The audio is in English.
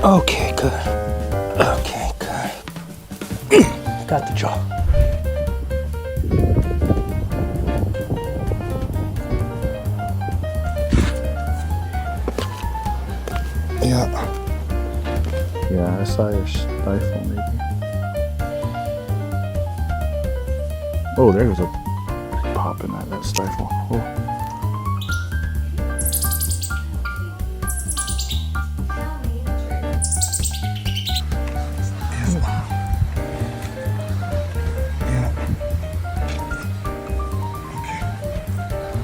Okay, good. Okay, good. Got the jaw. Yeah, I saw your stifle maybe. Oh, there was a pop in that stifle. Oh.